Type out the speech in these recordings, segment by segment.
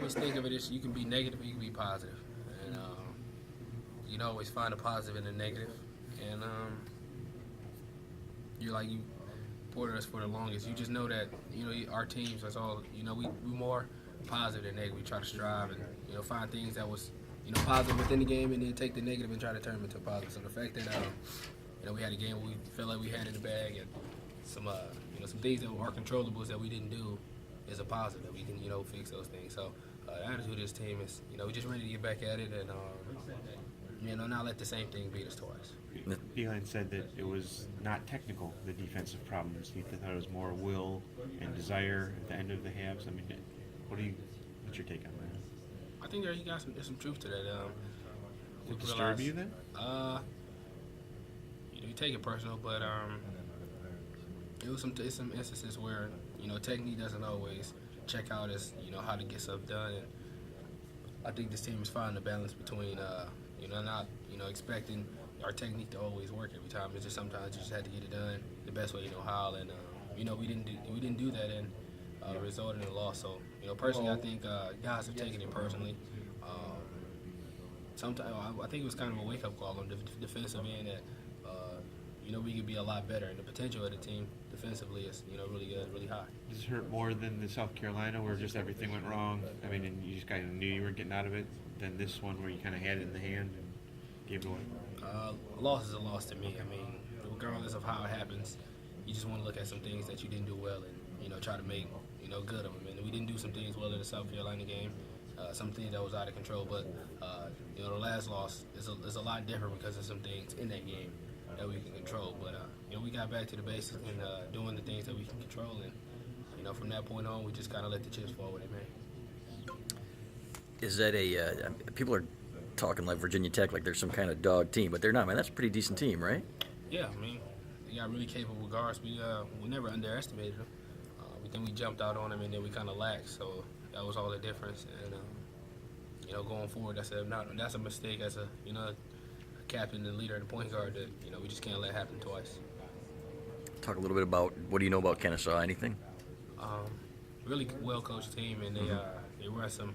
always think of it as you can be negative or you can be positive. And you can always find a positive in the negative. And you supported us for the longest. You just know that, our teams, that's all, we more positive than negative. We try to strive and, find things that was, positive within the game and then take the negative and try to turn them into positive. So the fact that, we had a game where we felt like we had in the bag and some things that are controllables that we didn't do is a positive that we can, fix those things. So the attitude of this team is, we're just ready to get back at it and, not let the same thing beat us twice. Beeline said that it was not technical, the defensive problems. He thought it was more will and desire at the end of the halves. I mean, what's your take on that? I think he got some truth to that. Did it disturb you then? You take it personal, but it was some instances where technique doesn't always check out as how to get stuff done. And I think this team is finding the balance between not expecting our technique to always work every time. It's just sometimes you just had to get it done the best way you know how. And we didn't do that and resulted in a loss. So personally, I think guys have taken it personally. Sometimes I think it was kind of a wake-up call on the defensive end that we could be a lot better, and the potential of the team defensively is really good, really high. Does it hurt more than the South Carolina where just everything went wrong? I mean, and you just kind of knew you were getting out of it, than this one where you kind of had it in the hand and gave it away? A loss is a loss to me. I mean, regardless of how it happens, you just want to look at some things that you didn't do well and try to make good of them. And we didn't do some things well in the South Carolina game. Some things that was out of control, but the last loss is a lot different because of some things in that game that we can control. But we got back to the basics and doing the things that we can control, and from that point on, we just kind of let the chips fall with it, man. Is that people are talking like Virginia Tech like they're some kind of dog team, but they're not, man. That's a pretty decent team, right? Yeah, I mean, they got really capable guards. We never underestimated them. We think we jumped out on them, and then we kind of lacked. So that was all the difference. And going forward, that's a mistake as a captain and leader and point guard that we just can't let happen twice. Talk a little bit about what do you know about Kennesaw? Anything? Really well coached team, and they run some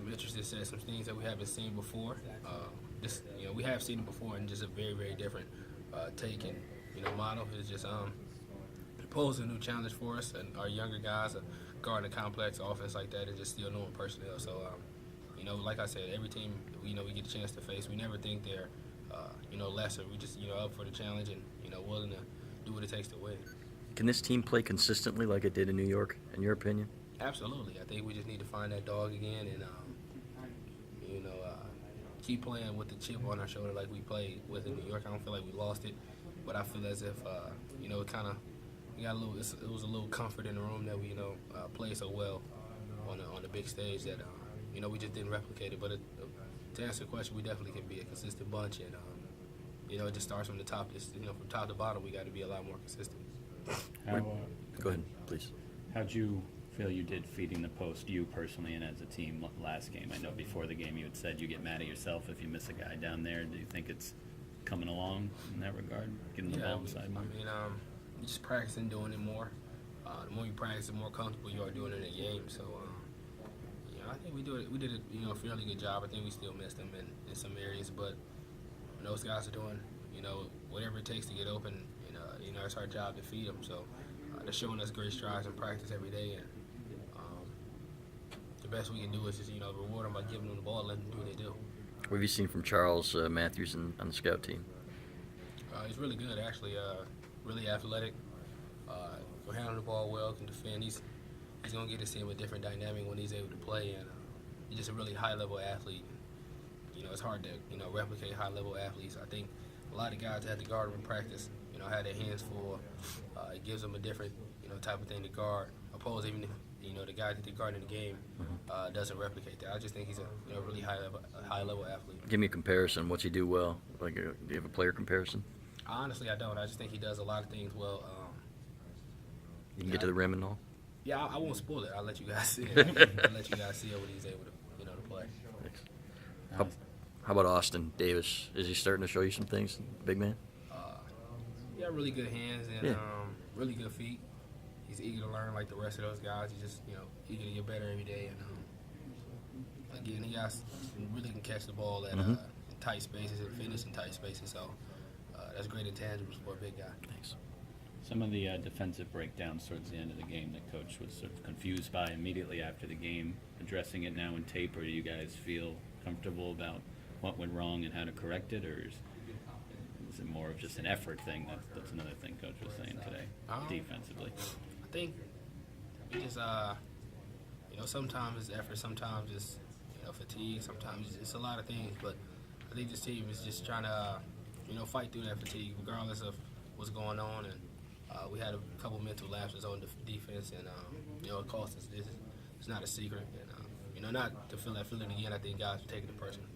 interesting sets, some things that we haven't seen before. We have seen it before, and just a very, very different take and model. It's just pose a new challenge for us and our younger guys, guarding a complex offense like that, and just still knowing personnel. So like I said, every team we get a chance to face, we never think they're lesser. We just up for the challenge and willing to do what it takes to win. Can this team play consistently like it did in New York, in your opinion? Absolutely. I think we just need to find that dog again and keep playing with the chip on our shoulder like we played with in New York. I don't feel like we lost it, but I feel as if it kind of it was a little comfort in the room that we played so well on the big stage that we just didn't replicate it. But to answer the question, we definitely can be a consistent bunch, and it just starts from the top. From top to bottom, we got to be a lot more consistent. Go ahead, please. How'd you feel you did feeding the post, you personally and as a team, last game? I know before the game you had said you get mad at yourself if you miss a guy down there. Do you think it's coming along in that regard, getting the ball inside more? I mean, you just practicing doing it more. The more you practice, the more comfortable you are doing it in a game. So, I think we did a fairly good job. I think we still missed them in some areas, but those guys are doing whatever it takes to get open. It's our job to feed them. So they're showing us great strides in practice every day, and the best we can do is just reward them by giving them the ball and letting them do what they do. What have you seen from Charles Matthews on the scout team? He's really good, actually. Really athletic. Can handle the ball well, can defend. He's going to get to see him a different dynamic when he's able to play, and he's just a really high-level athlete. It's hard to replicate high-level athletes. I think a lot of guys that had to guard him in practice, had their hands full. It gives them a different type of thing to guard. Opposed, even if the guy that they guard in the game doesn't replicate that. I just think he's a really high-level athlete. Give me a comparison. What's he do well? Like, do you have a player comparison? Honestly, I don't. I just think he does a lot of things well. You can get to the rim and all? Yeah, I won't spoil it. I'll let you guys see it. I'll let you guys see it when he's able to, to play. Thanks. How about Austin Davis? Is he starting to show you some things, big man? He got really good hands and really good feet. He's eager to learn like the rest of those guys. He's just, eager to get better every day. And guys really can catch the ball at tight spaces and finish in tight spaces. So that's great intangibles for a big guy. Thanks. Some of the defensive breakdowns towards the end of the game that Coach was sort of confused by immediately after the game, addressing it now in tape, or do you guys feel comfortable about what went wrong and how to correct it, or is it more of just an effort thing? That's another thing Coach was saying today, defensively. I think we just, sometimes it's effort, sometimes it's, fatigue, sometimes it's a lot of things. But I think this team is just trying to, fight through that fatigue regardless of what's going on. And we had a couple mental lapses on defense, and, it cost us. It's not a secret. And, not to feel that feeling again, I think guys are taking it personally.